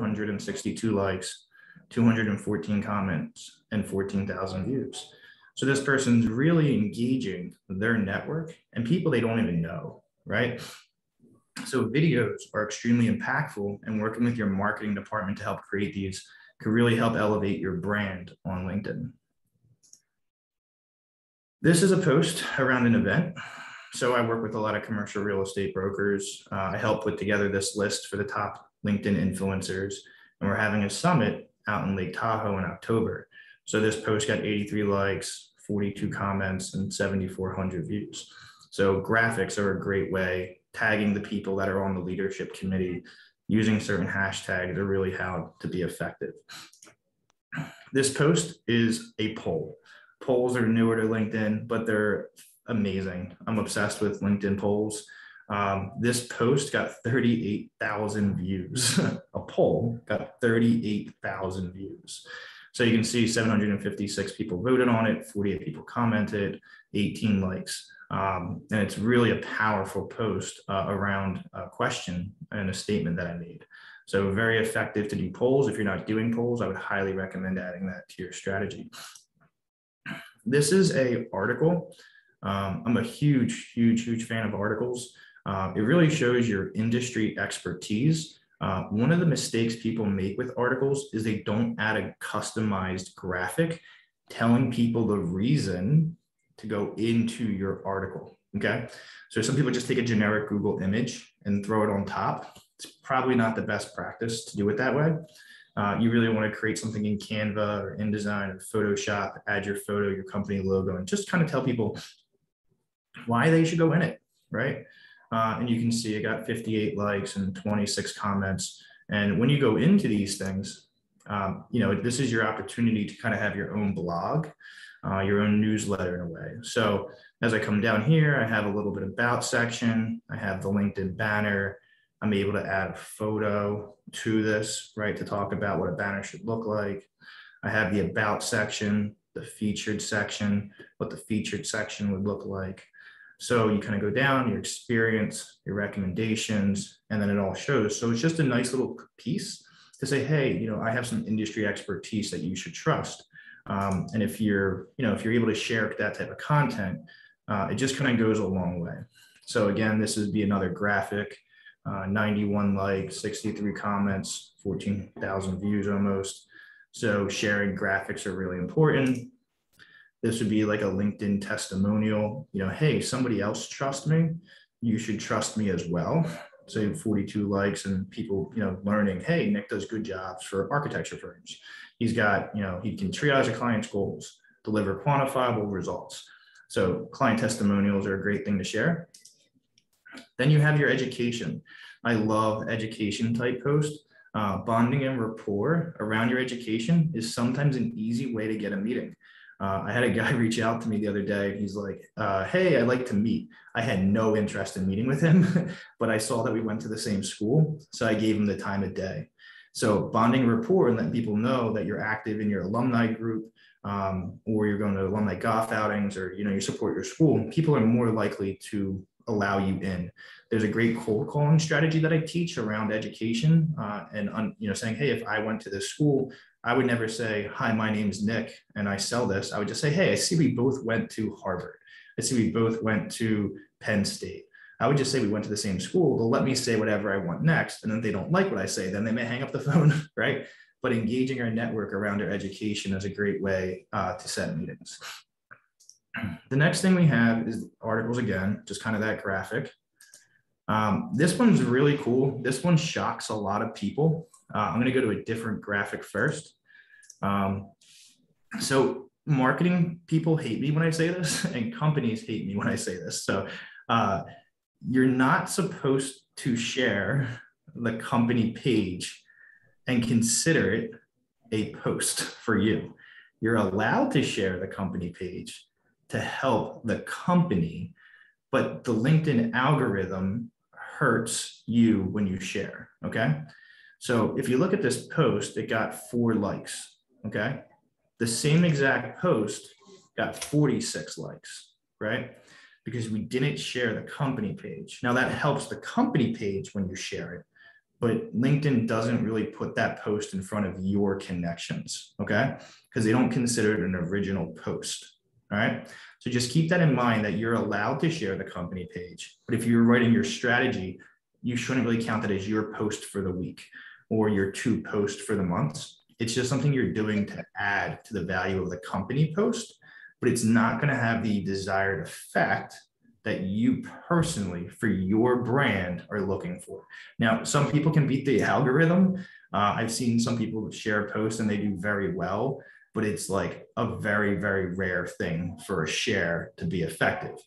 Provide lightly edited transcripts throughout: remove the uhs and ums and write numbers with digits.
162 likes, 214 comments, and 14,000 views. So this person's really engaging their network and people they don't even know, right? So videos are extremely impactful, and working with your marketing department to help create these could really help elevate your brand on LinkedIn. This is a post around an event. So I work with a lot of commercial real estate brokers. I help put together this list for the top LinkedIn influencers, and we're having a summit out in Lake Tahoe in October. So this post got 83 likes, 42 comments, and 7,400 views. So graphics are a great way, tagging the people that are on the leadership committee, using certain hashtags are really how to be effective. This post is a poll. Polls are newer to LinkedIn, but they're amazing. I'm obsessed with LinkedIn polls. This post got 38,000 views. A poll got 38,000 views. So you can see 756 people voted on it, 48 people commented, 18 likes. And it's really a powerful post around a question and a statement that I made. So very effective to do polls. If you're not doing polls, I would highly recommend adding that to your strategy. This is an article. I'm a huge fan of articles. It really shows your industry expertise. One of the mistakes people make with articles is they don't add a customized graphic telling people the reason to go into your article, okay? So some people just take a generic Google image and throw it on top. It's probably not the best practice to do it that way. You really want to create something in Canva or InDesign or Photoshop, add your photo, your company logo, and just kind of tell people why they should go in it, right? And you can see it got 58 likes and 26 comments. And when you go into these things, this is your opportunity to kind of have your own blog, your own newsletter in a way. So as I come down here, I have a little bit about section. I have the LinkedIn banner. I'm able to add a photo to this, right, to talk about what a banner should look like. I have the about section, the featured section, what the featured section would look like. So you kind of go down, your experience, your recommendations, and then it all shows. So it's just a nice little piece to say, hey, I have some industry expertise that you should trust. And if you're able to share that type of content, it just kind of goes a long way. So again, this would be another graphic, 91 likes, 63 comments, 14,000 views almost. So sharing graphics are really important. This would be like a LinkedIn testimonial, hey, somebody else trusts me. You should trust me as well. So 42 likes and people, learning, hey, Nick does good jobs for architecture firms. He's got, he can triage a client's goals, deliver quantifiable results. So client testimonials are a great thing to share. Then you have your education. I love education type posts. Bonding and rapport around your education is sometimes an easy way to get a meeting. I had a guy reach out to me the other day. He's like, hey, I'd like to meet. I had no interest in meeting with him, but I saw that we went to the same school. So I gave him the time of day. So bonding rapport and letting people know that you're active in your alumni group, or you're going to alumni golf outings, or, you support your school, people are more likely to allow you in. There's a great cold calling strategy that I teach around education, and saying, hey, if I went to this school, I would never say, hi, my name is Nick and I sell this. I would just say, hey, I see we both went to Harvard. I see we both went to Penn State. I would just say we went to the same school. They'll let me say whatever I want next. And then they don't like what I say, then they may hang up the phone, right? But engaging our network around our education is a great way to set meetings. The next thing we have is articles again, just kind of that graphic. This one's really cool. This one shocks a lot of people. I'm going to go to a different graphic first. So marketing people hate me when I say this, and companies hate me when I say this. So you're not supposed to share the company page and consider it a post for you. You're allowed to share the company page to help the company, but the LinkedIn algorithm hurts you when you share, okay? So if you look at this post, it got 4 likes, okay? The same exact post got 46 likes, right? Because we didn't share the company page. Now that helps the company page when you share it, but LinkedIn doesn't really put that post in front of your connections, okay? Because they don't consider it an original post, all right? So just keep that in mind that you're allowed to share the company page, but if you're writing your strategy, you shouldn't really count it as your post for the week or your 2 posts for the months. It's just something you're doing to add to the value of the company post, but it's not going to have the desired effect that you personally, for your brand, are looking for. Now, some people can beat the algorithm. I've seen some people share a post and they do very well, but it's like a very, very rare thing for a share to be effective.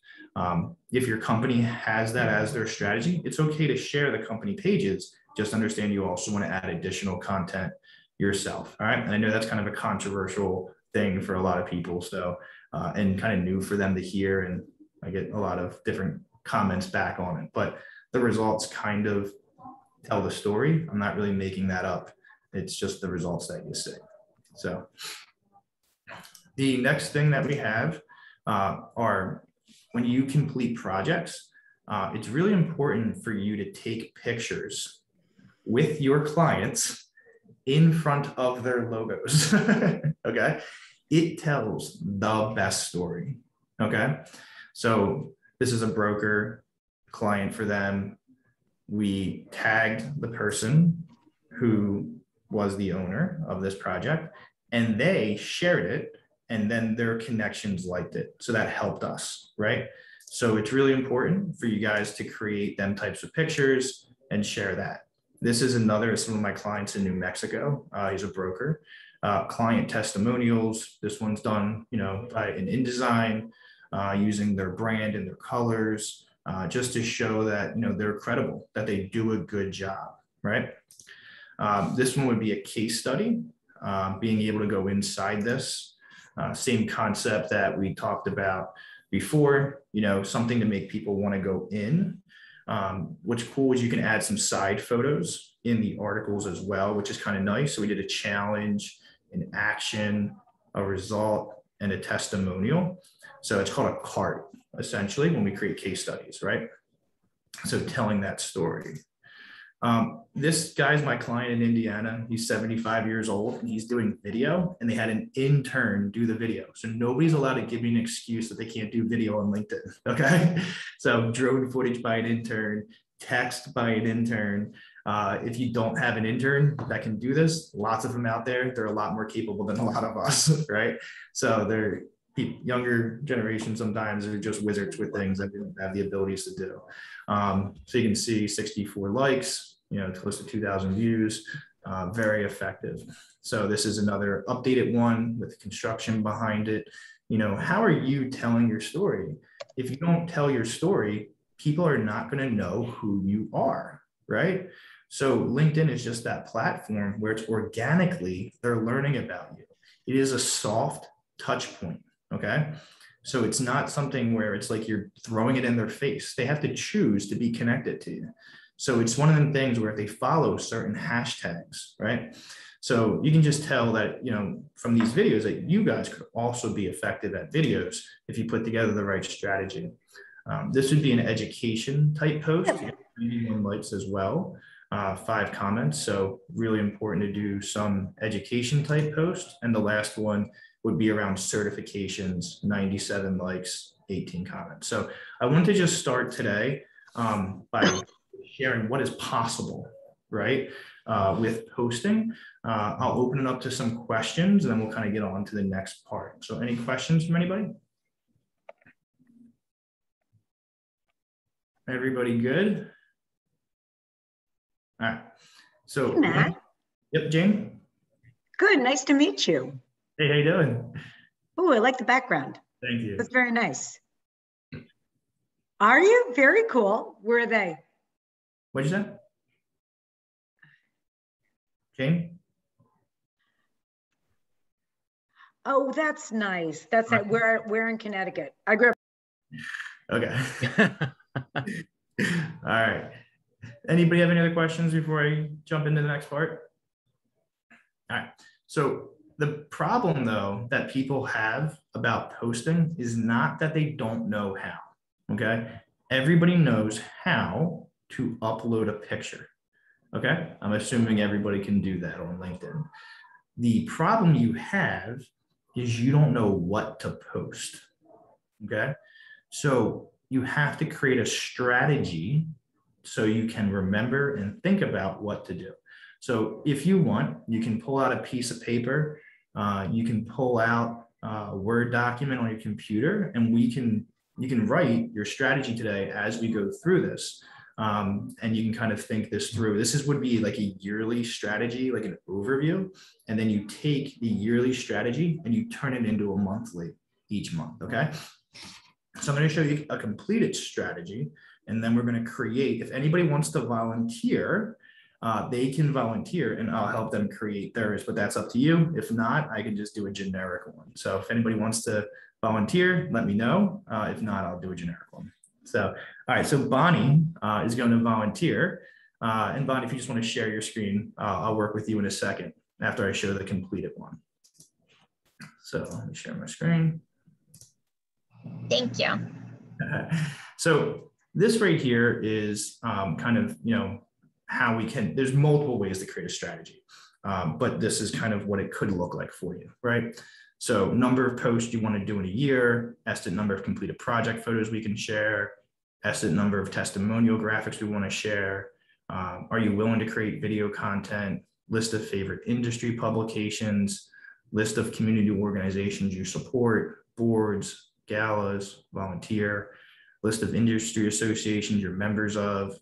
If your company has that as their strategy, it's okay to share the company pages. Just understand you also want to add additional content yourself. All right. And I know that's kind of a controversial thing for a lot of people. So, and kind of new for them to hear. And I get a lot of different comments back on it, but the results kind of tell the story. I'm not really making that up. It's just the results that you see. So the next thing that we have are when you complete projects, it's really important for you to take pictures with your clients in front of their logos, okay? It tells the best story, okay? So this is a broker client for them. We tagged the person who was the owner of this project and they shared it and then their connections liked it. So that helped us, right? So it's really important for you guys to create them types of pictures and share that. This is another, some of my clients in New Mexico. He's a broker. Client testimonials. This one's done, by an InDesign, using their brand and their colors, just to show that, they're credible, that they do a good job, right? This one would be a case study, being able to go inside this. Same concept that we talked about before, something to make people want to go in. What's cool is you can add some side photos in the articles as well, which is kind of nice. So we did a challenge, an action, a result, and a testimonial. So it's called a cart, essentially, when we create case studies, right? So telling that story. This guy's my client in Indiana. He's 75 years old and he's doing video, and they had an intern do the video. So nobody's allowed to give me an excuse that they can't do video on LinkedIn, okay? So drone footage by an intern, text by an intern. If you don't have an intern that can do this, lots of them out there, they're a lot more capable than a lot of us, right? So they're younger generation sometimes are just wizards with things that we don't have the abilities to do. So you can see 64 likes, close to 2,000 views, very effective. So this is another updated one with construction behind it. How are you telling your story? If you don't tell your story, people are not going to know who you are, right? So LinkedIn is just that platform where it's organically, they're learning about you. It is a soft touch point. Okay. So it's not something where it's like you're throwing it in their face. They have to choose to be connected to you. So it's one of them things where if they follow certain hashtags, right? So you can just tell that, from these videos that you guys could also be effective at videos if you put together the right strategy. This would be an education type post, 91 likes as well, 5 comments. So really important to do some education type post. And the last one would be around certifications, 97 likes, 18 comments. So I want to just start today by sharing what is possible, right, with posting. I'll open it up to some questions and then we'll kind of get on to the next part. So any questions from anybody? Everybody good? All right. So, hey, Matt. Yep, Jane. Good. Nice to meet you. Hey, how you doing? Oh, I like the background. Thank you. That's very nice. Are you? Very cool. Where are they? What'd you say? Jane? Oh, that's nice. That's right. We're in Connecticut. I grew up. Okay. All right. Anybody have any other questions before I jump into the next part? All right. So the problem, though, that people have about posting is not that they don't know how, okay? Everybody knows how to upload a picture, Okay, I'm assuming everybody can do that on LinkedIn. The problem you have is you don't know what to post. Okay, so you have to create a strategy so you can remember and think about what to do. So if you want, you can pull out a piece of paper, you can pull out a Word document on your computer, and you can write your strategy today as we go through this. And you can kind of think this through. Would be like a yearly strategy, like an overview. And then you take the yearly strategy and you turn it into a monthly each month, okay? So I'm going to show you a completed strategy, and then we're going to create, if anybody wants to volunteer, they can volunteer and I'll help them create theirs, but that's up to you. If not, I can just do a generic one. So if anybody wants to volunteer, let me know. If not, I'll do a generic one. So, all right, so Bonnie is going to volunteer. And Bonnie, if you just want to share your screen, I'll work with you in a second after I show the completed one. So let me share my screen. Thank you. So this right here is kind of, how we can, there's multiple ways to create a strategy, but this is kind of what it could look like for you, right? So number of posts you want to do in a year, estimate number of completed project photos we can share, estimate number of testimonial graphics we want to share. Are you willing to create video content, list of favorite industry publications, list of community organizations you support, boards, galas, volunteer, list of industry associations you're members of,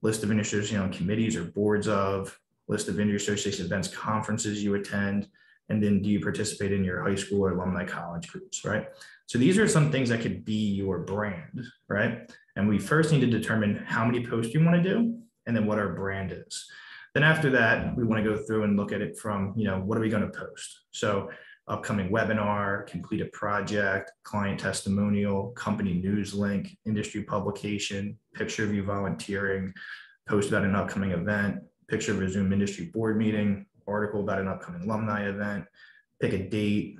list of industry committees or boards of, list of industry association events, conferences you attend, and then do you participate in your high school or alumni college groups, right? So these are some things that could be your brand, right? And we first need to determine how many posts you want to do and then what our brand is. Then after that, we want to go through and look at it from, what are we going to post? So upcoming webinar, completed project, client testimonial, company news link, industry publication, picture of you volunteering, post about an upcoming event, picture of a Zoom industry board meeting, article about an upcoming alumni event, pick a date,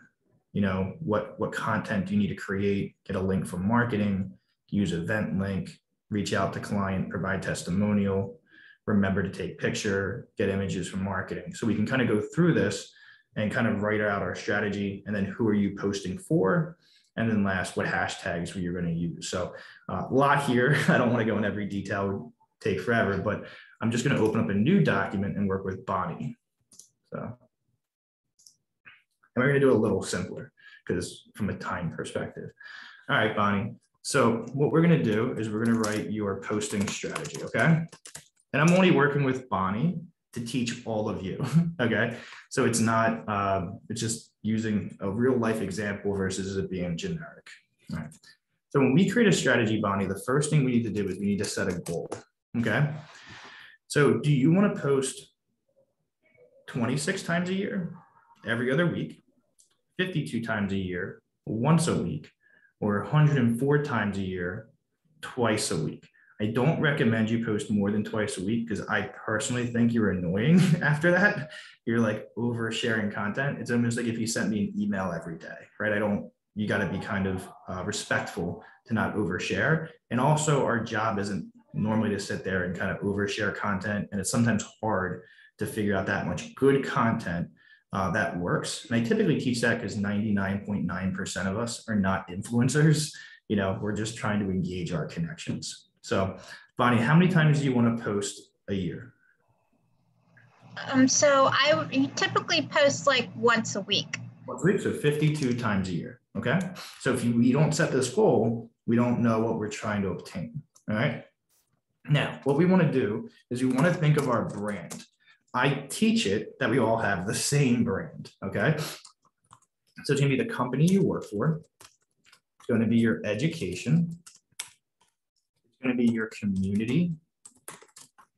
what content do you need to create, get a link from marketing, use event link, reach out to client, provide testimonial, remember to take picture, get images from marketing. So we can kind of go through this and kind of write out our strategy, and then who are you posting for? And then last, what hashtags you're going to use. So a lot here. I don't want to go in every detail, it would take forever, but I'm just going to open up a new document and work with Bonnie. So, and we're going to do it a little simpler because from a time perspective. All right, Bonnie. So what we're going to do is we're going to write your posting strategy, okay? And I'm only working with Bonnie to teach all of you, okay? So it's not, it's just using a real life example versus it being generic. All right. So when we create a strategy, Bonnie, the first thing we need to do is we need to set a goal, okay? So do you want to post 26 times a year, every other week, 52 times a year, once a week, or 104 times a year, twice a week? I don't recommend you post more than twice a week because I personally think you're annoying after that. You're like oversharing content. It's almost like if you sent me an email every day, right? You got to be kind of respectful to not overshare. And also our job isn't normally to sit there and kind of overshare content. And it's sometimes hard to figure out that much good content that works. And I typically teach that because 99.9% of us are not influencers. We're just trying to engage our connections. So Bonnie, how many times do you want to post a year? So I typically post like once a week. Once a week, so 52 times a year, okay? So if we don't set this goal, we don't know what we're trying to obtain, all right? Now, what we want to do is we want to think of our brand. I teach it that we all have the same brand, okay? So it's going to be the company you work for. It's going to be your education. It's going to be your community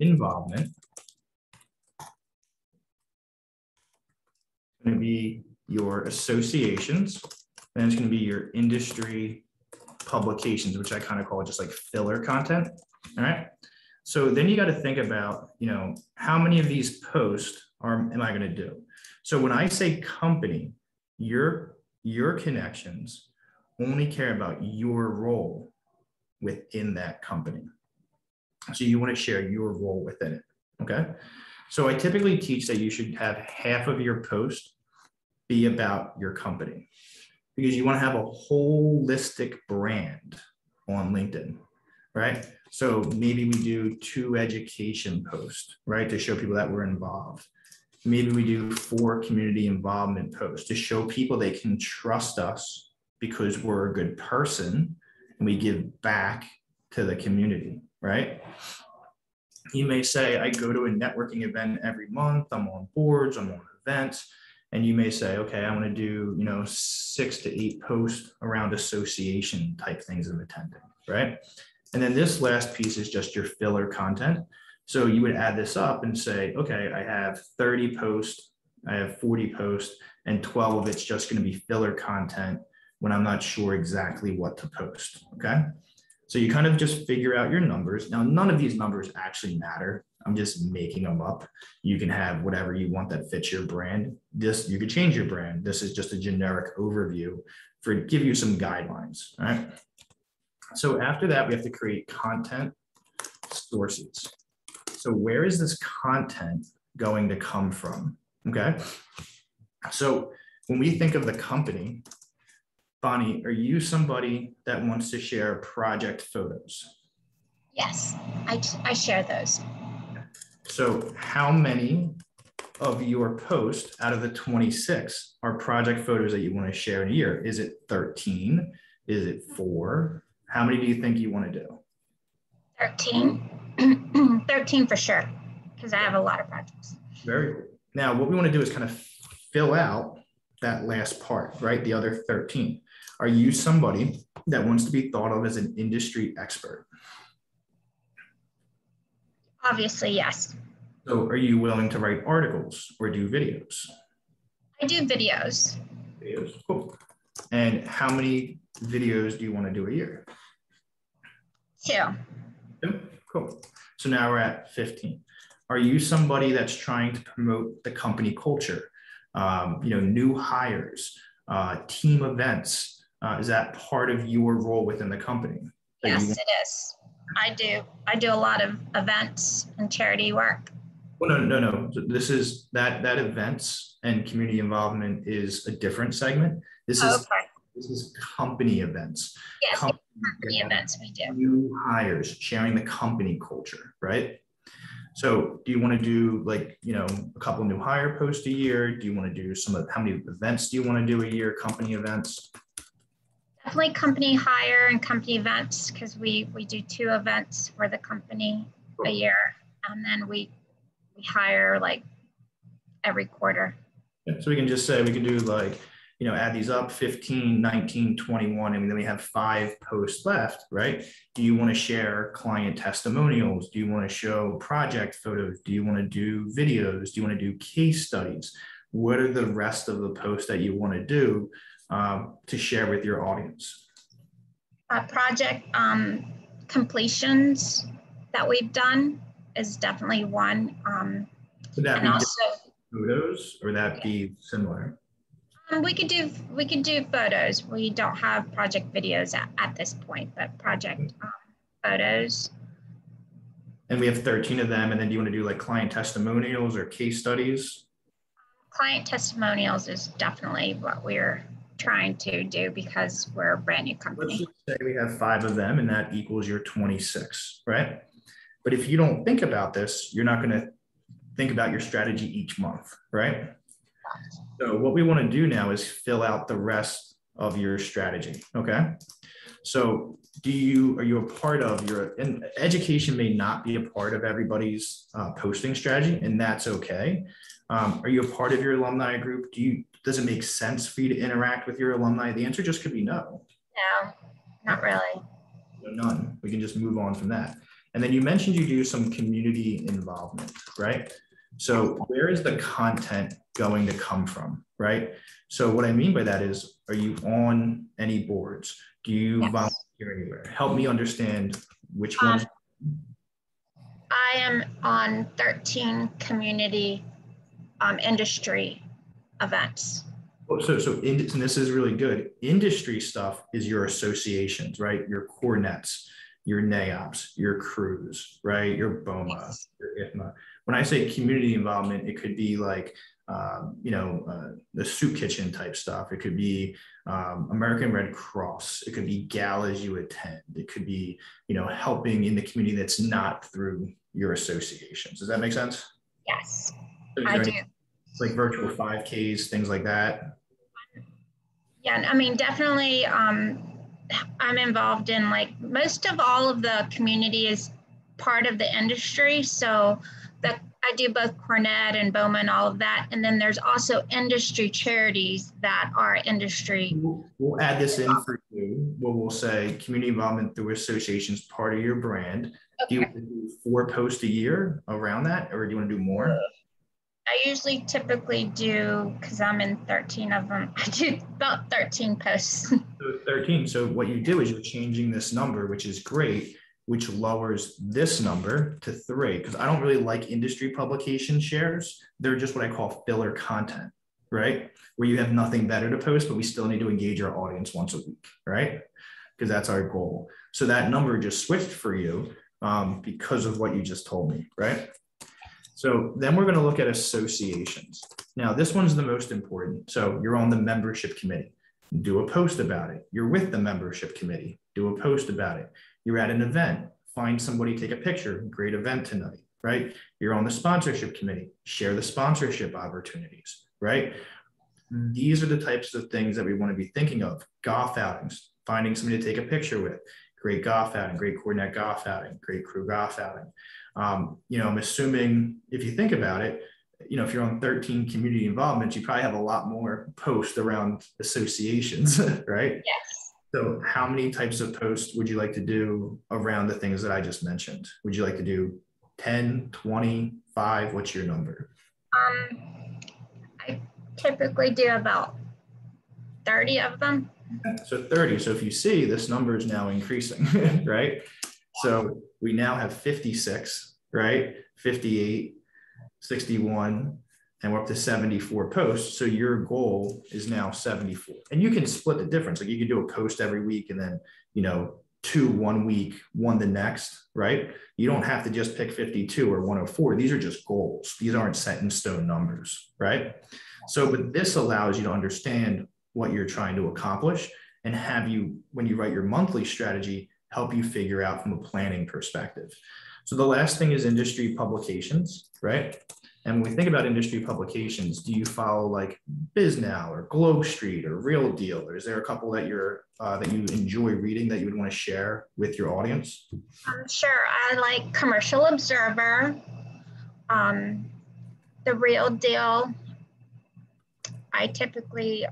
involvement. It's going to be your associations, and it's going to be your industry publications, which I kind of call just like filler content. All right. So then you got to think about, how many of these posts am I going to do? So when I say company, your connections only care about your role within that company. So you want to share your role within it. Okay. So I typically teach that you should have half of your post be about your company, because you want to have a holistic brand on LinkedIn, right? So maybe we do 2 education posts, right, to show people that we're involved. Maybe we do 4 community involvement posts to show people they can trust us because we're a good person and we give back to the community, right? You may say, I go to a networking event every month, I'm on boards, I'm on events. And you may say, okay, I want to do, 6 to 8 posts around association type things I'm attending, right? And then this last piece is just your filler content. So you would add this up and say, okay, I have 30 posts, I have 40 posts, and 12 of it's just going to be filler content when I'm not sure exactly what to post, okay? So you kind of just figure out your numbers. Now, none of these numbers actually matter. I'm just making them up. You can have whatever you want that fits your brand. You could change your brand. This is just a generic overview for give you some guidelines, all right? So after that, we have to create content sources. So where is this content going to come from, okay? So when we think of the company, Bonnie, are you somebody that wants to share project photos? Yes, I share those. So how many of your posts out of the 26 are project photos that you want to share in a year? Is it 13? Is it 4? How many do you think you want to do? 13. 13 for sure, because I have a lot of projects. Very good. Now, what we want to do is kind of fill out that last part, right? The other 13. Are you somebody that wants to be thought of as an industry expert? Obviously, yes. So are you willing to write articles or do videos? I do videos. Videos, cool. And how many videos do you want to do a year? 2. 2, cool. So now we're at 15. Are you somebody that's trying to promote the company culture? New hires, team events. Is that part of your role within the company? Yes, it is. I do a lot of events and charity work. Well, no. This is that events and community involvement is a different segment. This is company events. Yes, company events we do. New hires, sharing the company culture, right? So do you want to do a couple new hire posts a year? Do you want to do how many events do you want to do a year, company events? Definitely company hire and company events, because we do 2 events for the company a year, and then we hire every quarter. Yeah, so we can just say we can do add these up 15, 19, 21, and then we have 5 posts left, right? Do you want to share client testimonials? Do you want to show project photos? Do you want to do videos? Do you want to do case studies? What are the rest of the posts that you want to do to share with your audience? Project completions that we've done is definitely one. Would that be also photos, or that be similar? We could do photos. We don't have project videos at this point, but project photos. And we have 13 of them. And then do you want to do client testimonials or case studies? Client testimonials is definitely what we're trying to do because we're a brand new company. Let's just say we have 5 of them and that equals your 26, right? But if you don't think about this, you're not going to think about your strategy each month, right? So what we want to do now is fill out the rest of your strategy, okay? So are you a part of and education may not be a part of everybody's posting strategy, and that's okay. Are you a part of your alumni group? Does it make sense for you to interact with your alumni? The answer just could be no. No, not really. None. We can just move on from that. And then you mentioned you do some community involvement, right? So where is the content going to come from, right? So what I mean by that is, are you on any boards? Do you volunteer anywhere? Help me understand which ones. I am on 13 community industry events. And this is really good. Industry stuff is your associations, right? Your core nets, your NAIOPS, your crews, right? Your BOMA, your IFMA. When I say community involvement, it could be like, the soup kitchen type stuff. It could be American Red Cross. It could be galas you attend. It could be, helping in the community that's not through your associations. Does that make sense? Yes, So I do. Like virtual 5Ks, things like that. Yeah, I mean, definitely I'm involved in like most of all of the community is part of the industry. So I do both Cornet and Bowman, all of that. And then there's also industry charities that are industry. We'll add this in for you. We'll say community involvement through associations, part of your brand. Okay. Do you want to do 4 posts a year around that, or do you want to do more? I usually typically do, because I'm in 13 of them, I do about 13 posts. So 13. So what you do is you're changing this number, which is great, which lowers this number to 3, because I don't really like industry publication shares. They're just what I call filler content, right? Where you have nothing better to post, but we still need to engage our audience once a week, right? Because that's our goal. So that number just switched for you because of what you just told me, right? So then we're going to look at associations. Now, this one's the most important. So you're on the membership committee. Do a post about it. You're with the membership committee. Do a post about it. You're at an event. Find somebody, take a picture. Great event tonight, right? You're on the sponsorship committee. Share the sponsorship opportunities, right? These are the types of things that we want to be thinking of. Golf outings. Finding somebody to take a picture with. Great golf outing. Great Cornet golf outing. Great crew golf outing. I'm assuming if you think about it, if you're on 13 community involvements, you probably have a lot more posts around associations, right? Yes. So how many types of posts would you like to do around the things that I just mentioned? Would you like to do 10, 20, 5? What's your number? I typically do about 30 of them. So 30. So if you see, this number is now increasing, right? So we now have 56, right? 58, 61, and we're up to 74 posts. So your goal is now 74. And you can split the difference. Like you can do a post every week and then, 2 1 week, 1 the next, right? You don't have to just pick 52 or 104. These are just goals. These aren't set in stone numbers, right? So, but this allows you to understand what you're trying to accomplish and have you, when you write your monthly strategy, help you figure out from a planning perspective. So the last thing is industry publications, right? And when we think about industry publications, do you follow like BizNow or Globe Street or Real Deal? Or is there a couple that that you enjoy reading that you would want to share with your audience? Sure, I like Commercial Observer, The Real Deal. I typically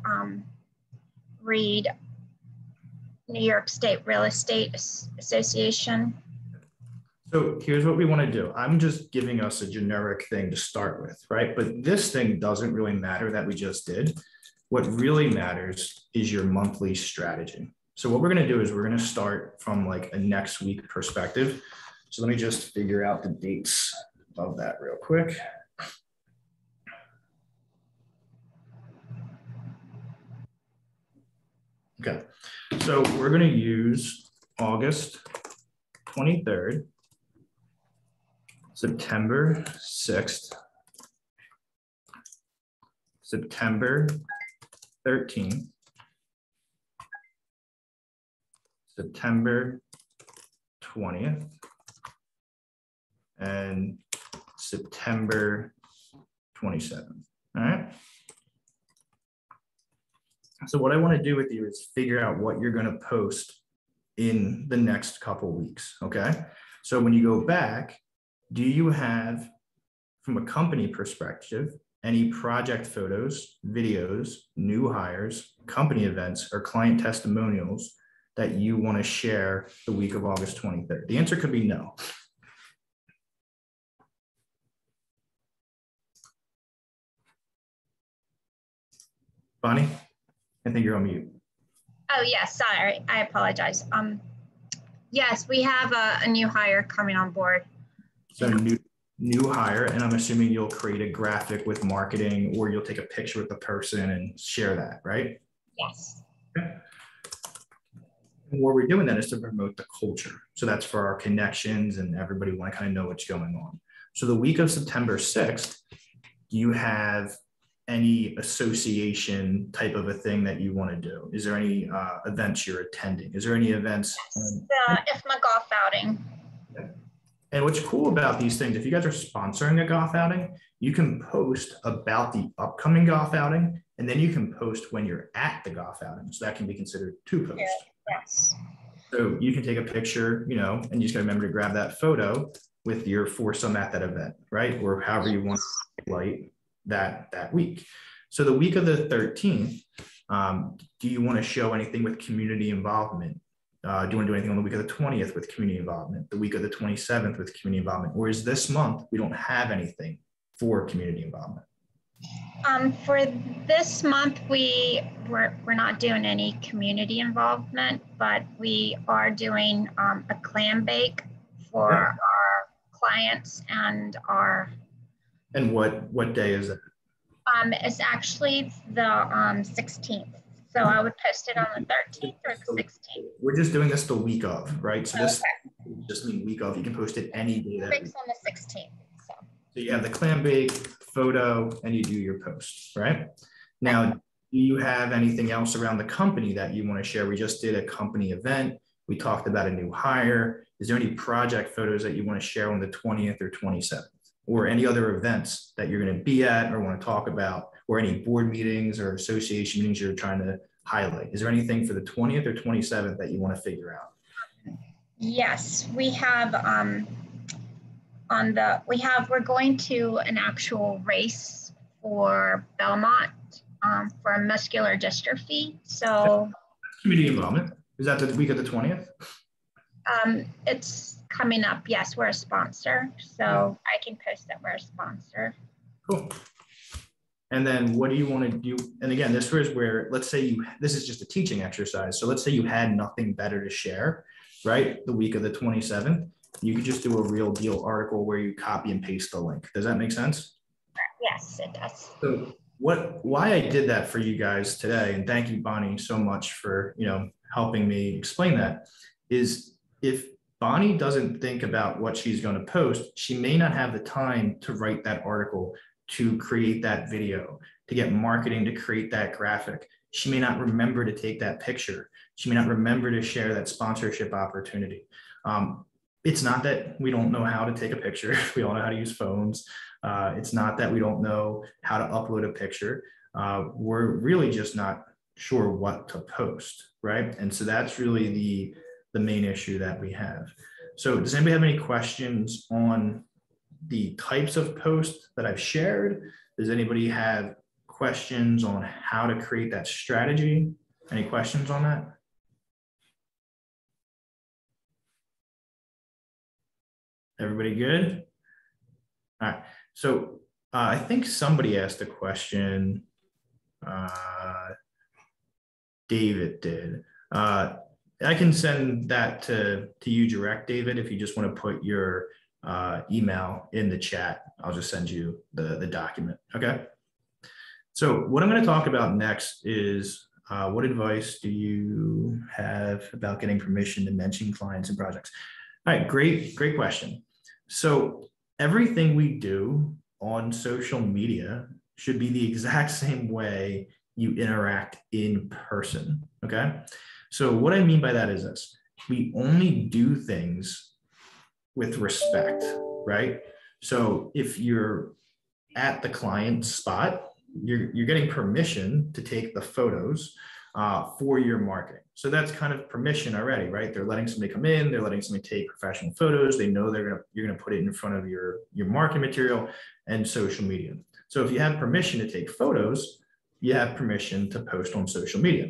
read New York State Real Estate Association. So here's what we want to do. I'm just giving us a generic thing to start with, right? But this thing doesn't really matter that we just did. What really matters is your monthly strategy. So what we're going to do is we're going to start from like a next week perspective. So let me just figure out the dates of that real quick. Okay, so we're going to use August 23rd, September 6th, September 13th, September 20th, and September 27th. All right. So what I want to do with you is figure out what you're going to post in the next couple weeks. Okay. So when you go back, do you have, from a company perspective, any project photos, videos, new hires, company events, or client testimonials that you want to share the week of August 23rd? The answer could be no. Bonnie, I think you're on mute. Oh, yes, sorry, I apologize. Yes, we have a new hire coming on board. So new hire, and I'm assuming you'll create a graphic with marketing, or you'll take a picture with the person and share that, right? Yes. Okay. And what we're doing then is to promote the culture. So that's for our connections and everybody want to kind of know what's going on. So the week of September 6th, do you have any association type of a thing that you want to do? Is there any events you're attending? Is there any events? IFMA golf outing. And what's cool about these things, if you guys are sponsoring a golf outing, you can post about the upcoming golf outing, and then you can post when you're at the golf outing. So that can be considered two posts. Yes. So you can take a picture, you know, and you just gotta remember to grab that photo with your foursome at that event, right? Or however you want to highlight that week. So the week of the 13th, do you want to show anything with community involvement? Do you want to do anything on the week of the 20th with community involvement, the week of the 27th with community involvement? Or is this month, we don't have anything for community involvement? For this month, we're not doing any community involvement, but we are doing a clam bake for our clients and our. And what day is it? It's actually the 16th. So I would post it on the 13th or the 16th. We're just doing this the week of, right? So this just means week of. You can post it any day that week. On the 16th. So you have the clam bake photo and you do your post, right? Now, do you have anything else around the company that you want to share? We just did a company event. We talked about a new hire. Is there any project photos that you want to share on the 20th or 27th? Or any other events that you're going to be at or want to talk about, or any board meetings or association meetings you're trying to highlight? Is there anything for the 20th or 27th that you want to figure out? Yes, we have we're going to an actual race for Belmont for muscular dystrophy. So community involvement. Is that the week of the 20th? It's coming up. Yes, we're a sponsor. So I can post that we're a sponsor. Cool. And then what do you want to do? And again, this is where, let's say this is just a teaching exercise. So let's say you had nothing better to share, right? The week of the 27th, you could just do a real deal article where you copy and paste the link. Does that make sense? Yes, it does. So why I did that for you guys today, and thank you, Bonnie, so much for, helping me explain that, is if Bonnie doesn't think about what she's going to post, she may not have the time to write that article, to create that video, to get marketing, to create that graphic. She may not remember to take that picture. She may not remember to share that sponsorship opportunity. It's not that we don't know how to take a picture. We all know how to use phones. It's not that we don't know how to upload a picture. We're really just not sure what to post, right? And so that's really the main issue that we have. So does anybody have any questions on the types of posts that I've shared? Does anybody have questions on how to create that strategy? Any questions on that? Everybody good? All right. So I think somebody asked a question. David did. I can send that to you direct, David, if you just want to put your email in the chat. I'll just send you the document, okay? So what I'm going to talk about next is what advice do you have about getting permission to mention clients and projects? All right, great question. So everything we do on social media should be the exact same way you interact in person, okay? So what I mean by that is this: we only do things with respect, right? So if you're at the client spot, you're getting permission to take the photos for your marketing. So that's kind of permission already, right? They're letting somebody come in, they're letting somebody take professional photos. They know you're gonna put it in front of your marketing material and social media. So if you have permission to take photos, you have permission to post on social media.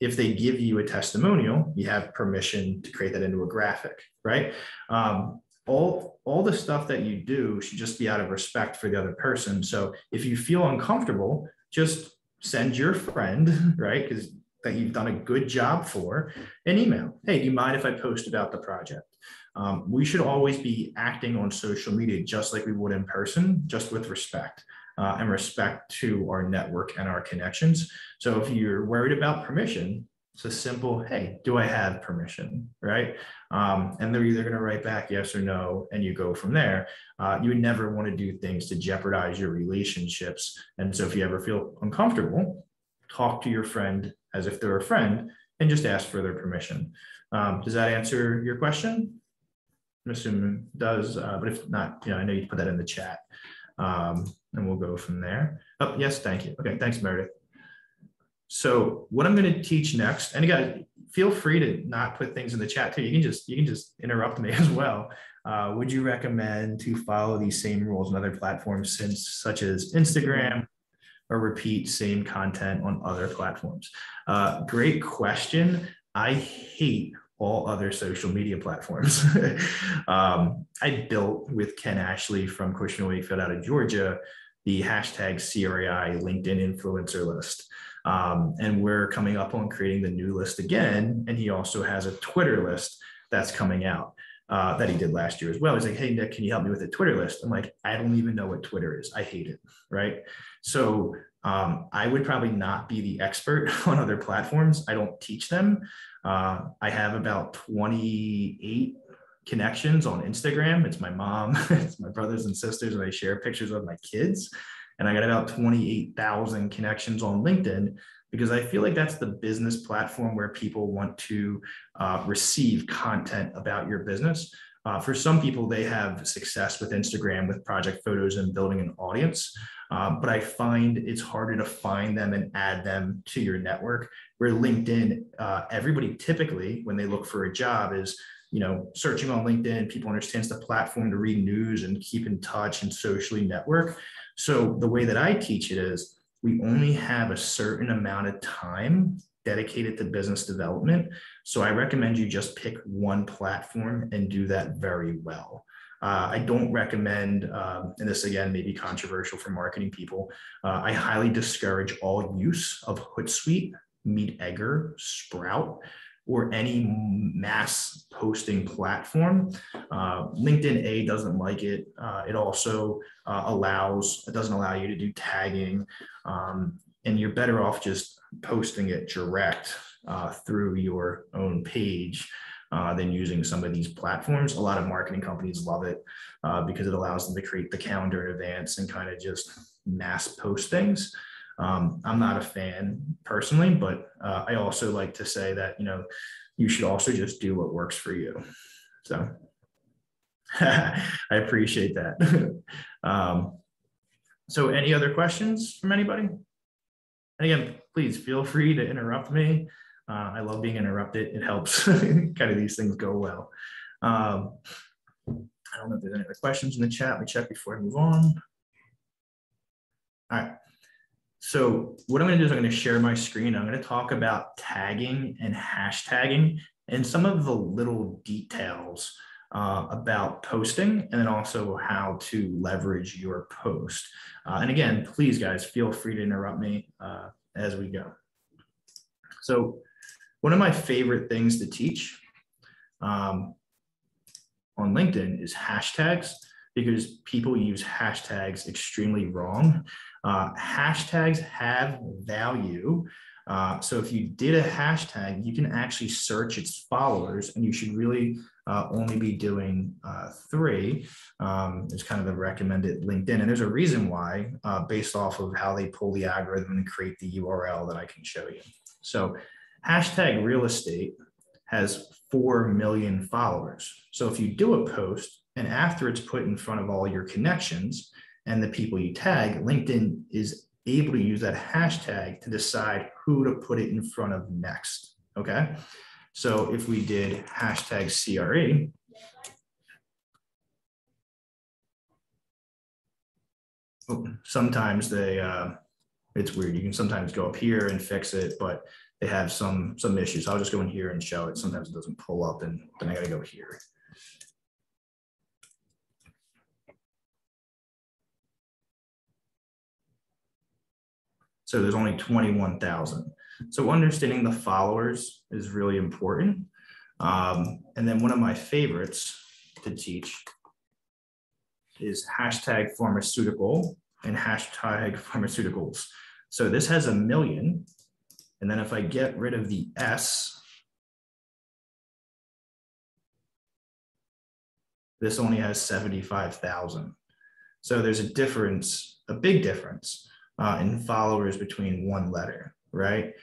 If they give you a testimonial, you have permission to create that into a graphic, right? All the stuff that you do should just be out of respect for the other person. So if you feel uncomfortable, just send your friend, right, because that you've done a good job for, an email. Hey, do you mind if I post about the project? We should always be acting on social media just like we would in person, just with respect. And respect to our network and our connections. So if you're worried about permission, It's a simple, hey, do I have permission, right? And they're either going to write back yes or no, and you go from there. You would never want to do things to jeopardize your relationships. And so if you ever feel uncomfortable, talk to your friend as if they're a friend and just ask for their permission. Does that answer your question? I'm assuming it does, but if not, I know you put that in the chat, and we'll go from there. Oh, yes, thank you. Okay, thanks, Meredith. So what I'm going to teach next, and again, feel free to not put things in the chat too. You can just interrupt me as well. Would you recommend to follow these same rules on other platforms, such as Instagram, or repeat same content on other platforms? Great question. I hate all other social media platforms. I built with Ken Ashley from Cushman & Wakefield out of Georgia, the hashtag CRAI LinkedIn influencer list. And we're coming up on creating the new list again. And he also has a Twitter list that's coming out that he did last year as well. He's like, hey, Nick, can you help me with a Twitter list? I'm like, I don't even know what Twitter is. I hate it, right? So I would probably not be the expert on other platforms. I don't teach them. I have about 28 connections on Instagram. It's my mom, it's my brothers and sisters, and I share pictures of my kids. And I got about 28,000 connections on LinkedIn because I feel like that's the business platform where people want to receive content about your business. For some people, they have success with Instagram with project photos and building an audience. But I find it's harder to find them and add them to your network, where LinkedIn, everybody typically, when they look for a job, is searching on LinkedIn. People understand the platform to read news and keep in touch and socially network. So the way that I teach it is we only have a certain amount of time dedicated to business development. So I recommend you just pick one platform and do that very well. I don't recommend, and this again may be controversial for marketing people, I highly discourage all use of Hootsuite, Meet-Egger, Sprout, or any mass posting platform. LinkedIn doesn't like it. It also it doesn't allow you to do tagging, and you're better off just posting it direct through your own page than using some of these platforms. A lot of marketing companies love it because it allows them to create the calendar in advance and kind of just mass post things. I'm not a fan personally, but I also like to say that, you should also just do what works for you. So I appreciate that. So any other questions from anybody? And again, please feel free to interrupt me. I love being interrupted. It helps kind of these things go well. I don't know if there's any other questions in the chat. Let me check before I move on. All right. So what I'm going to do is I'm going to share my screen. I'm going to talk about tagging and hashtagging and some of the little details about posting, and then also how to leverage your post. And again, please guys, feel free to interrupt me as we go. So one of my favorite things to teach on LinkedIn is hashtags, because people use hashtags extremely wrong. Hashtags have value. So if you did a hashtag, you can actually search its followers, and you should really only be doing 3. It's kind of the recommended LinkedIn. And there's a reason why, based off of how they pull the algorithm and create the URL that I can show you. So hashtag real estate has 4 million followers. So if you do a post, and after it's put in front of all your connections and the people you tag, LinkedIn is able to use that hashtag to decide who to put it in front of next, okay? So if we did hashtag CRE, sometimes it's weird. You can sometimes go up here and fix it, but they have some issues. I'll just go in here and show it. Sometimes it doesn't pull up, and then I gotta go here. So there's only 21,000. So understanding the followers is really important. And then one of my favorites to teach is hashtag pharmaceutical and hashtag pharmaceuticals. So this has 1 million, And then if I get rid of the S, this only has 75,000. So there's a difference, a big difference in followers between one letter, right?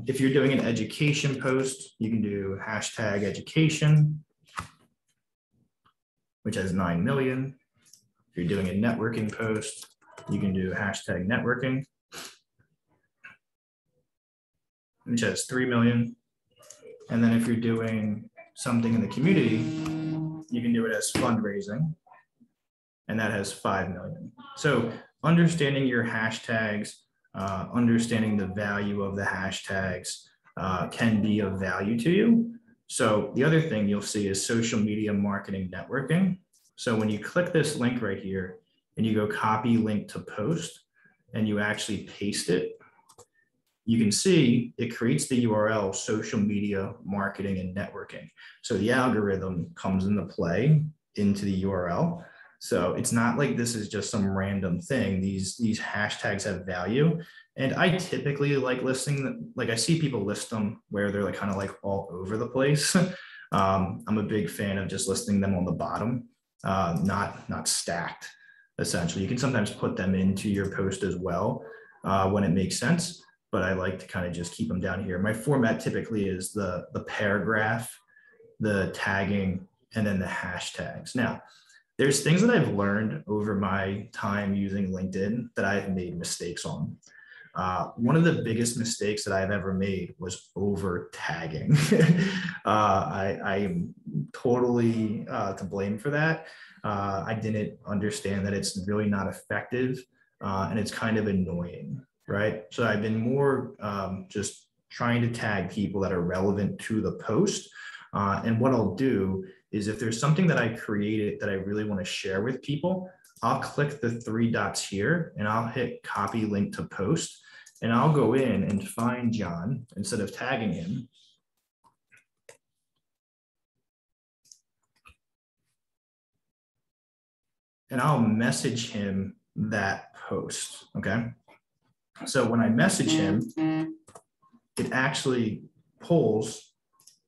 If you're doing an education post, you can do hashtag education, which has 9 million. If you're doing a networking post, you can do hashtag networking, which has 3 million. And then if you're doing something in the community, you can do it as fundraising, and that has 5 million. So understanding your hashtags, understanding the value of the hashtags can be of value to you. So the other thing you'll see is social media marketing networking. So when you click this link right here and you go copy link to post and you actually paste it, you can see it creates the URL social media marketing and networking. So the algorithm comes into play into the URL. So it's not like this is just some random thing. These hashtags have value. And I typically like listing, like I see people list them where they're like kind of like all over the place. I'm a big fan of just listing them on the bottom, not stacked, essentially. You can sometimes put them into your post as well when it makes sense, but I like to kind of just keep them down here. My format typically is the paragraph, the tagging, and then the hashtags. Now, there's things that I've learned over my time using LinkedIn that I've made mistakes on. One of the biggest mistakes that I've ever made was over tagging. I am totally to blame for that. I didn't understand that it's really not effective and it's kind of annoying, right? So I've been more just trying to tag people that are relevant to the post. And what I'll do is if there's something that I created that I really want to share with people, I'll click the 3 dots here and I'll hit copy link to post. And I'll go in and find John instead of tagging him. And I'll message him that post, okay? So when I message him, it actually pulls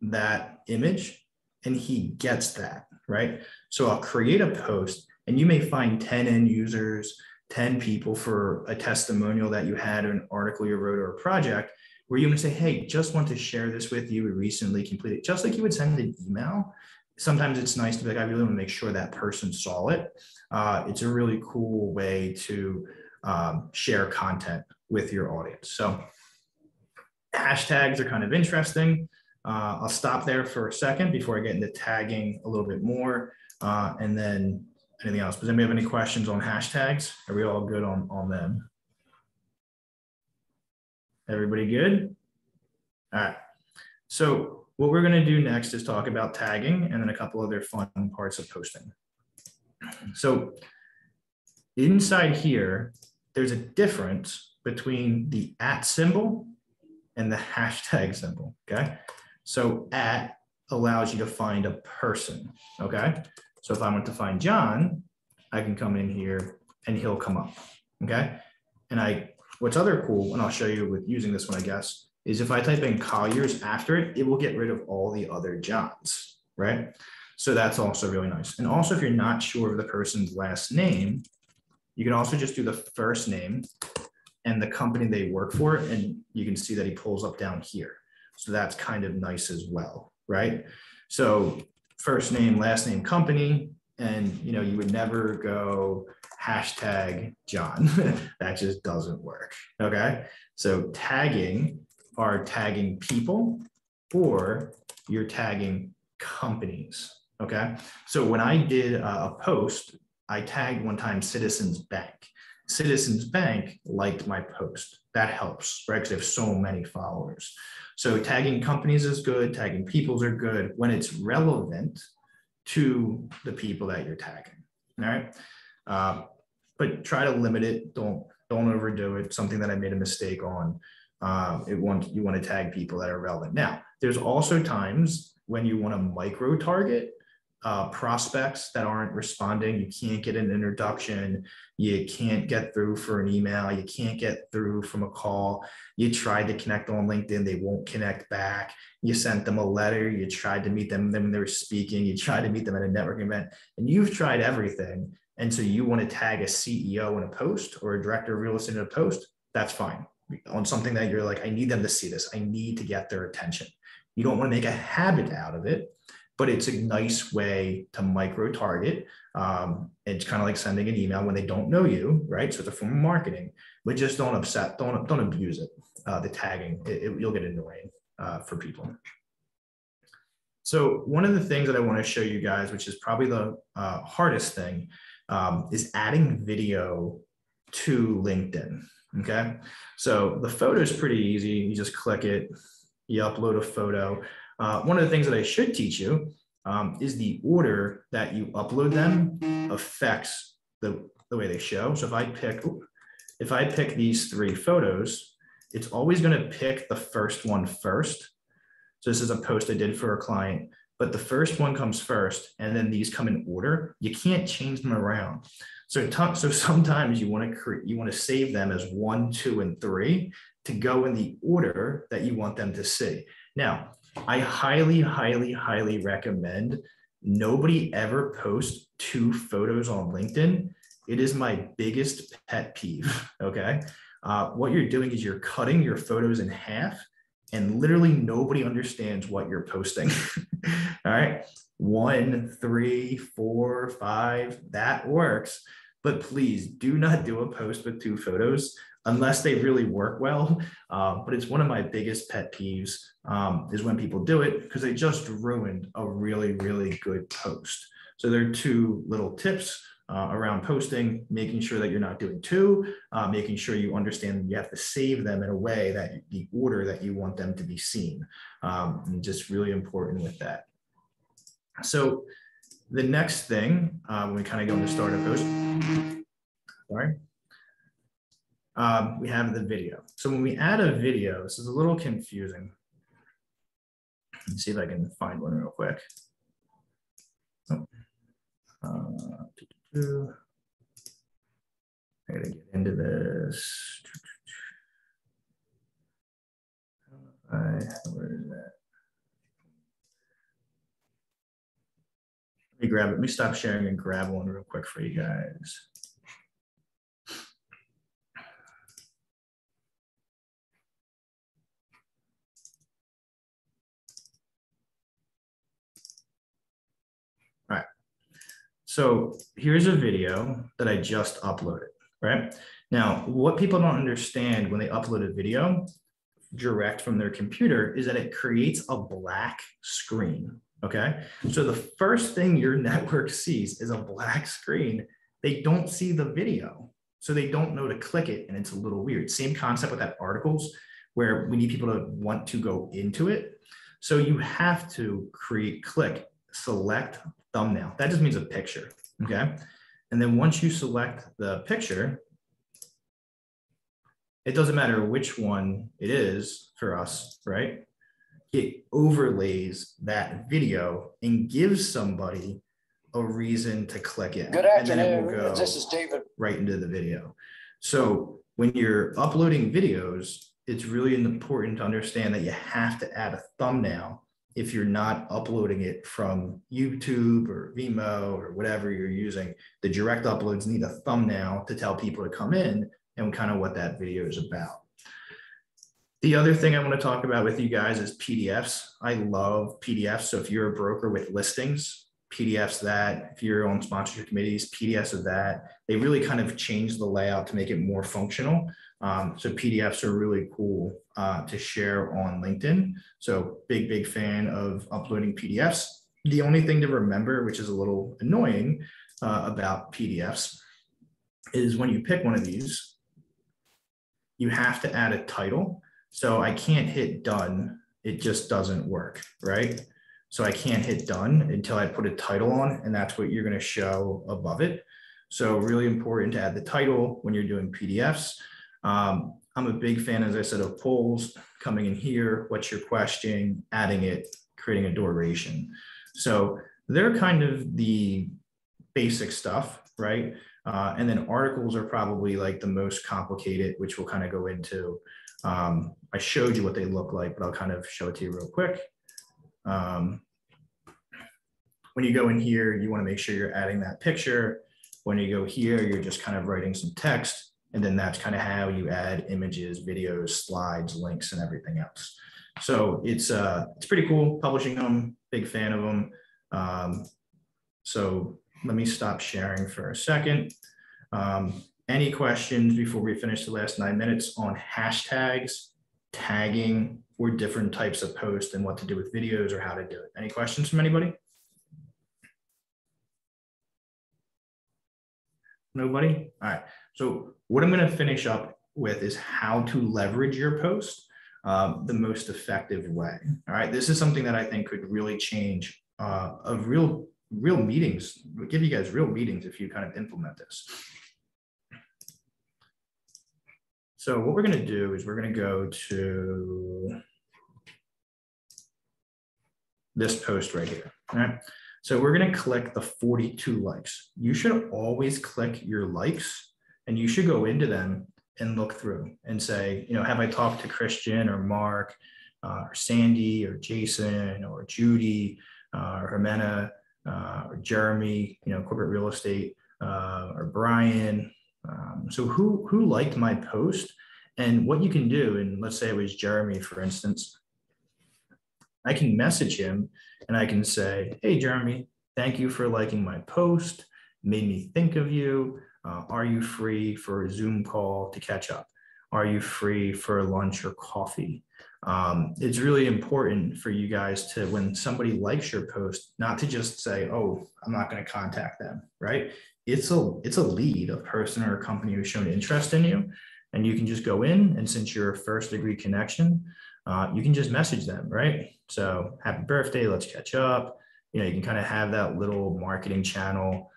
that image and he gets that, right? So I'll create a post and you may find 10 end users, 10 people for a testimonial that you had or an article you wrote or a project where you would say, hey, just want to share this with you. We recently completed, just like you would send an email. Sometimes it's nice to be like, I really want to make sure that person saw it. It's a really cool way to share content with your audience. So hashtags are kind of interesting. I'll stop there for a second before I get into tagging a little bit more and then anything else. Does anybody have any questions on hashtags? Are we all good on them? Everybody good? All right. So what we're going to do next is talk about tagging and then a couple other fun parts of posting. So inside here, there's a difference between the @ symbol and the hashtag symbol, okay? So @ allows you to find a person, okay? So if I want to find John, I can come in here and he'll come up, okay? And what's other cool, and I'll show you with using this one, I guess, is if I type in Colliers after it, it will get rid of all the other Johns, right? So that's also really nice. And also if you're not sure of the person's last name, you can also just do the first name and the company they work for, and you can see that he pulls up down here. So that's kind of nice as well, right? So first name, last name, company, and you would never go hashtag John. That just doesn't work, okay? So tagging are tagging people or you're tagging companies, okay? So when I did a post, I tagged one time Citizens Bank. Citizens Bank liked my post. That helps, right? Because they have so many followers. So tagging companies is good, tagging peoples are good when it's relevant to the people that you're tagging, all right? But try to limit it, don't overdo it. Something that I made a mistake on, you want to tag people that are relevant. Now, there's also times when you want to micro target prospects that aren't responding. You can't get an introduction. You can't get through for an email. You can't get through from a call. You tried to connect on LinkedIn. They won't connect back. You sent them a letter. You tried to meet them when they were speaking. You tried to meet them at a networking event, and you've tried everything. And so you want to tag a CEO in a post or a director of real estate in a post. That's fine. On something that you're like, I need them to see this. I need to get their attention. You don't want to make a habit out of it, but it's a nice way to micro target. It's kind of like sending an email when they don't know you, right? So it's a form of marketing, but just don't abuse it. The tagging, you'll get annoying for people. So one of the things that I want to show you guys, which is probably the hardest thing, is adding video to LinkedIn. Okay, so the photo is pretty easy. You just click it, you upload a photo. One of the things that I should teach you is the order that you upload them affects the way they show. So if I pick these 3 photos, it's always going to pick the first one first. So this is a post I did for a client, but the first one comes first, and then these come in order. You can't change them around. So sometimes you want to save them as 1, 2, and 3 to go in the order that you want them to see. Now, I highly, highly, highly recommend nobody ever post 2 photos on LinkedIn. It is my biggest pet peeve, okay? What you're doing is you're cutting your photos in half, and literally nobody understands what you're posting. All right, 1, 3, 4, 5, that works. But please do not do a post with 2 photos unless they really work well. But it's one of my biggest pet peeves is when people do it, because they just ruined a really, really good post. So there are 2 little tips around posting, making sure that you're not doing 2, making sure you understand that you have to save them in a way that the order that you want them to be seen. And just really important with that. So the next thing, when we kind of go into start a post, we have the video. So when we add a video, this is a little confusing. Let's see if I can find one real quick. I gotta get into this. Where is that? Let me grab it. Let me stop sharing and grab one real quick for you guys. All right. So here's a video that I just uploaded, right? Now, what people don't understand when they upload a video direct from their computer is that it creates a black screen. Okay, so the first thing your network sees is a black screen. They don't see the video, so they don't know to click it, and it's a little weird. Same concept with that articles, where we need people to want to go into it. So you have to click, select thumbnail. That just means a picture, okay? And then once you select the picture, it doesn't matter which one it is for us, right? It overlays that video and gives somebody a reason to click it. Good afternoon. And then it will go this is David. Right into the video. So when you're uploading videos, it's really important to understand that you have to add a thumbnail if you're not uploading it from YouTube or Vimeo or whatever you're using. The direct uploads need a thumbnail to tell people to come in and kind of what that video is about. The other thing I want to talk about with you guys is PDFs. I love PDFs. So if you're a broker with listings, PDFs that, if you're on sponsorship committees, PDFs of that, they really kind of change the layout to make it more functional. So PDFs are really cool to share on LinkedIn. So big fan of uploading PDFs. The only thing to remember, which is a little annoying about PDFs, is when you pick one of these, you have to add a title. So I can't hit done. It just doesn't work, right? So I can't hit done until I put a title on, and that's what you're going to show above it. So really important to add the title when you're doing PDFs. I'm a big fan, as I said, of polls, coming in here, what's your question, adding it, creating a duration. So they're kind of the basic stuff, right? And then articles are probably like the most complicated, which we'll kind of go into. I showed you what they look like, but I'll kind of show it to you real quick. When you go in here, you want to make sure you're adding that picture. When you go here, you're just kind of writing some text, and then that's kind of how you add images, videos, slides, links, and everything else. So it's pretty cool publishing them, big fan of them. So let me stop sharing for a second. Any questions before we finish the last 9 minutes on hashtags, tagging, or different types of posts and what to do with videos or how to do it? Any questions from anybody? Nobody? All right. So what I'm going to finish up with is how to leverage your post the most effective way. All right. This is something that I think could really change of real meetings, give you guys real meetings if you kind of implement this. So what we're going to do is we're going to go to this post right here. All right. So we're going to click the 42 likes. You should always click your likes, and you should go into them and look through and say, you know, have I talked to Christian or Mark or Sandy or Jason or Judy or Jimena or Jeremy, you know, corporate real estate or Brian. So who liked my post? And what you can do, and let's say it was Jeremy, for instance, I can message him and I can say, hey, Jeremy, thank you for liking my post. Made me think of you. Are you free for a Zoom call to catch up? Are you free for lunch or coffee? It's really important for you guys to, when somebody likes your post, not to just say, oh, I'm not going to contact them, right? It's a lead, a person or a company who's shown interest in you. And you can just go in, and since you're a first degree connection, you can just message them, right? So happy birthday, let's catch up. You know, you can kind of have that little marketing channel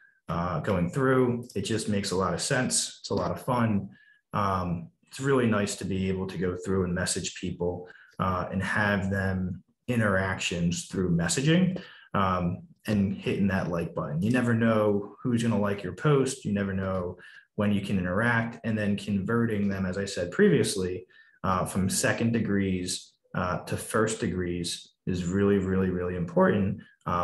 going through. It just makes a lot of sense. It's a lot of fun. It's really nice to be able to go through and message people and have them interactions through messaging and hitting that like button. You never know who's going to like your post. You never know when you can interact, and then converting them, as I said previously, from second degrees to first degrees is really, really, really important.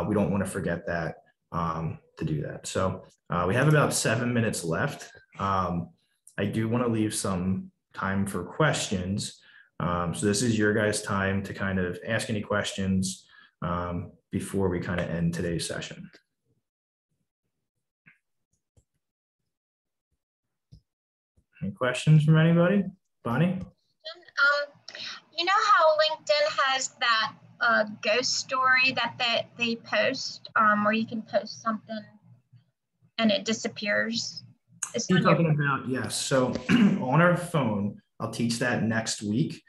We don't want to forget that to do that. So we have about 7 minutes left. I do want to leave some time for questions. So this is your guys' time to kind of ask any questions before we kind of end today's session. Any questions from anybody? Bonnie? You know how LinkedIn has that ghost story that they post where you can post something and it disappears? You're talking about, yes. So on our phone, I'll teach that next week.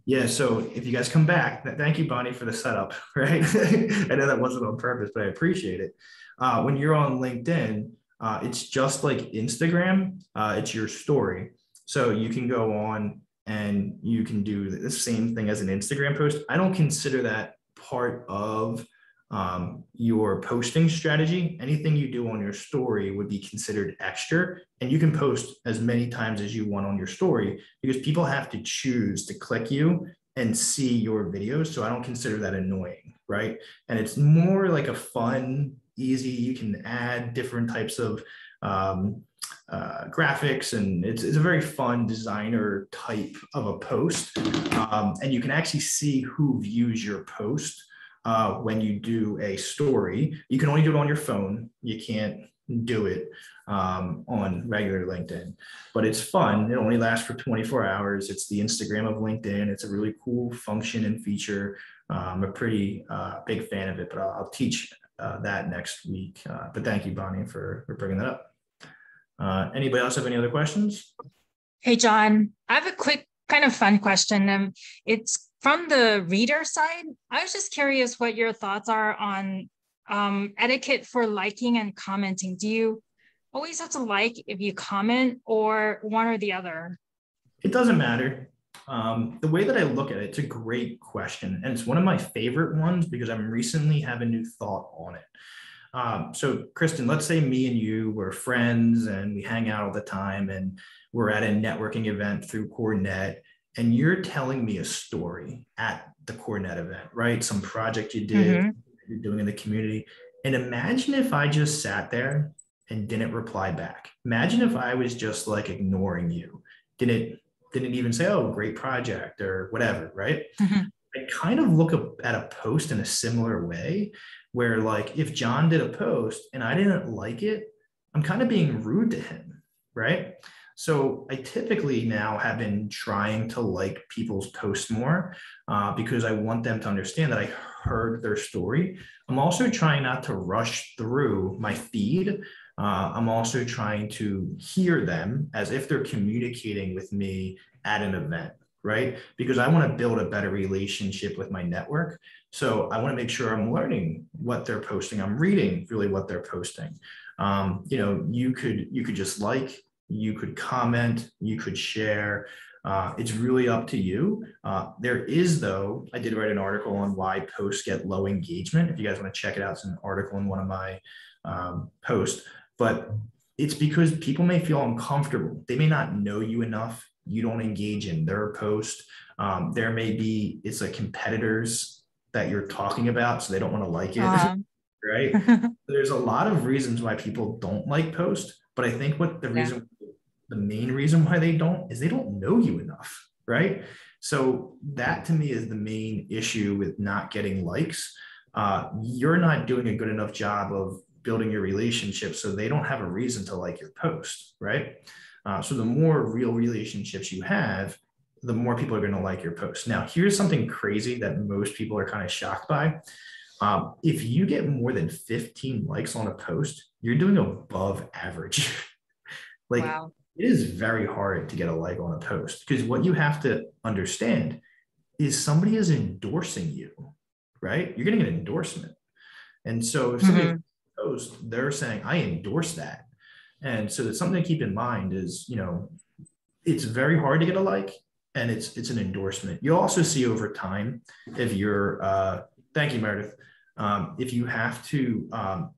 Yeah, so if you guys come back, thank you, Bonnie, for the setup, right? I know that wasn't on purpose, but I appreciate it. When you're on LinkedIn, it's just like Instagram. It's your story. So you can go on and you can do the same thing as an Instagram post. I don't consider that part of your posting strategy. Anything you do on your story would be considered extra, and you can post as many times as you want on your story because people have to choose to click you and see your videos. So I don't consider that annoying, right? And it's more like a fun, easy, you can add different types of graphics, and it's a very fun designer type of a post. And you can actually see who views your post when you do a story. You can only do it on your phone. You can't do it on regular LinkedIn, but it's fun. It only lasts for 24 hours. It's the Instagram of LinkedIn. It's a really cool function and feature. I'm a pretty big fan of it, but I'll teach that next week. But thank you, Bonnie, for bringing that up. Anybody else have any other questions? Hey, John, I have a quick kind of fun question. It's from the reader side. I was just curious what your thoughts are on etiquette for liking and commenting. Do you always have to like if you comment, or one or the other? It doesn't matter. The way that I look at it, it's a great question. And it's one of my favorite ones because I'm recently have a new thought on it. So Kristen, let's say me and you were friends and we hang out all the time and we're at a networking event through CoreNet, and you're telling me a story at the CoreNet event, right? Some project you did, you're doing in the community. And imagine if I just sat there and didn't reply back. Imagine if I was just like ignoring you, didn't even say, oh, great project or whatever, right? I kind of look at a post in a similar way where, like, if John did a post and I didn't like it, I'm kind of being rude to him, right? So I typically now have been trying to like people's posts more because I want them to understand that I heard their story. I'm also trying not to rush through my feed. I'm also trying to hear them as if they're communicating with me at an event, right? Because I want to build a better relationship with my network. So I want to make sure I'm learning what they're posting. I'm reading really what they're posting. You could just like, you could comment, you could share. It's really up to you. There is, though, I did write an article on why posts get low engagement. If you guys want to check it out, it's an article in one of my posts. But it's because people may feel uncomfortable. They may not know you enough. You don't engage in their post. There may be, it's like competitors that you're talking about, so they don't want to like it, right? There's a lot of reasons why people don't like posts, but I think the main reason why they don't is they don't know you enough, right? So that to me is the main issue with not getting likes. You're not doing a good enough job of building your relationship, so they don't have a reason to like your post, right? So the more real relationships you have, the more people are going to like your post. Now, here's something crazy that most people are kind of shocked by. If you get more than 15 likes on a post, you're doing above average. Like, wow. It is very hard to get a like on a post because what you have to understand is somebody is endorsing you, right? You're getting an endorsement. And so if somebody posts, they're saying, I endorse that. And so that's something to keep in mind is, it's very hard to get a like, and it's an endorsement. You'll also see over time, if you're, thank you, Meredith. If you have to,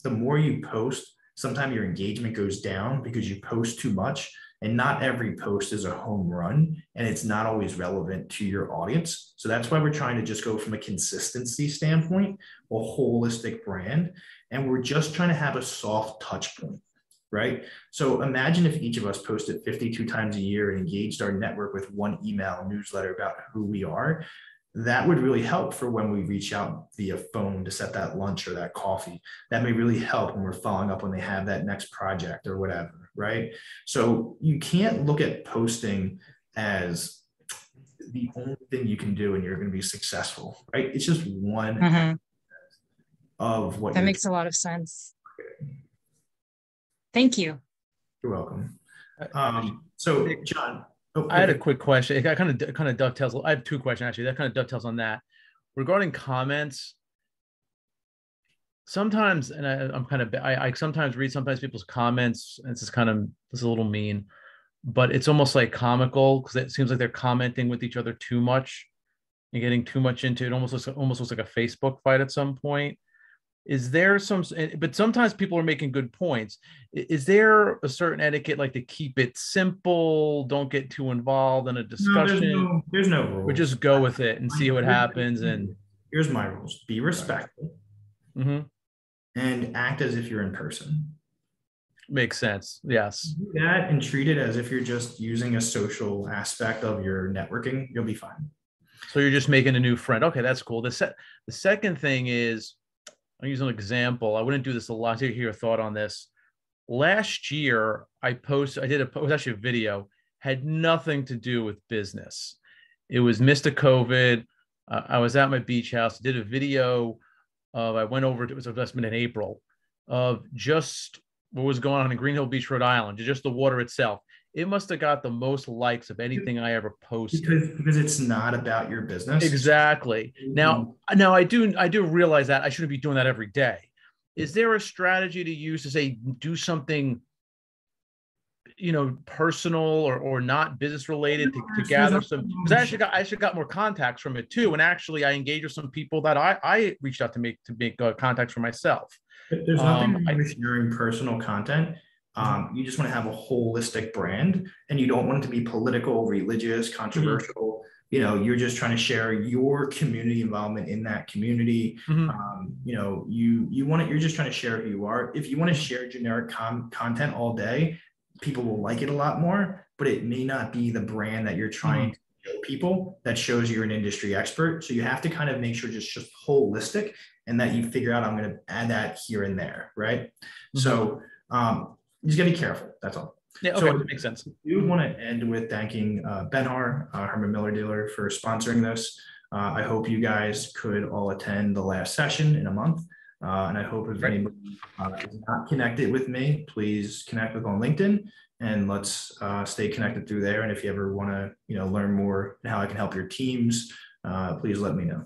the more you post, sometimes your engagement goes down because you post too much, and not every post is a home run, and it's not always relevant to your audience. So that's why we're trying to just go from a consistency standpoint, a holistic brand, and we're just trying to have a soft touch point, right? So imagine if each of us posted 52 times a year and engaged our network with one email newsletter about who we are. That would really help for when we reach out via phone to set that lunch or that coffee. That may really help when we're following up when they have that next project or whatever, right? So you can't look at posting as the only thing you can do and you're going to be successful, right? It's just one of what that makes a lot of sense. Thank you. You're welcome. So John, I had a quick question. It kind of dovetails. I have two questions actually. That kind of dovetails on that. Regarding comments, sometimes, and I sometimes read people's comments, and this is a little mean, but it's almost like comical because it seems like they're commenting with each other too much and getting too much into it. Almost looks like a Facebook fight at some point. Is there but sometimes people are making good points. Is there a certain etiquette, like to keep it simple, don't get too involved in a discussion? No, there's no rules. Or just go with it and see what happens. And here's my rules: be respectful and act as if you're in person. Makes sense. Yes. Do that and treat it as if you're just using a social aspect of your networking. You'll be fine. So you're just making a new friend. Okay, that's cool. The second thing is, I'll use an example. I wouldn't do this a lot. To hear your thought on this. Last year, it was actually a video, had nothing to do with business. It was Mr. COVID. I was at my beach house, did a video of, I went over to, it was investment in April, of just what was going on in Green Hill Beach, Rhode Island, just the water itself. It must have got the most likes of anything I ever posted. Because it's not about your business. Exactly. Now I do realize that I shouldn't be doing that every day. Is there a strategy to use to say, do something, personal or not business related to gather some, because I actually got more contacts from it too. And actually I engaged with some people that I reached out to make contacts for myself. There's nothing wrong with sharing personal content. You just want to have a holistic brand, and you don't want it to be political, religious, controversial. You're just trying to share your community involvement in that community. You're just trying to share who you are. If you want to share generic content all day, people will like it a lot more, but it may not be the brand that you're trying to show people that shows you're an industry expert. So you have to kind of make sure just holistic, and that you figure out, I'm going to add that here and there. Right. So you just gotta be careful. That's all. Yeah, okay, that makes sense. We would want to end with thanking Benhar, Herman Miller Dealer, for sponsoring this. I hope you guys could all attend the last session in a month. And I hope if anybody is not connected with me, please connect with on LinkedIn, and let's stay connected through there. And if you ever want to, learn more how I can help your teams, please let me know.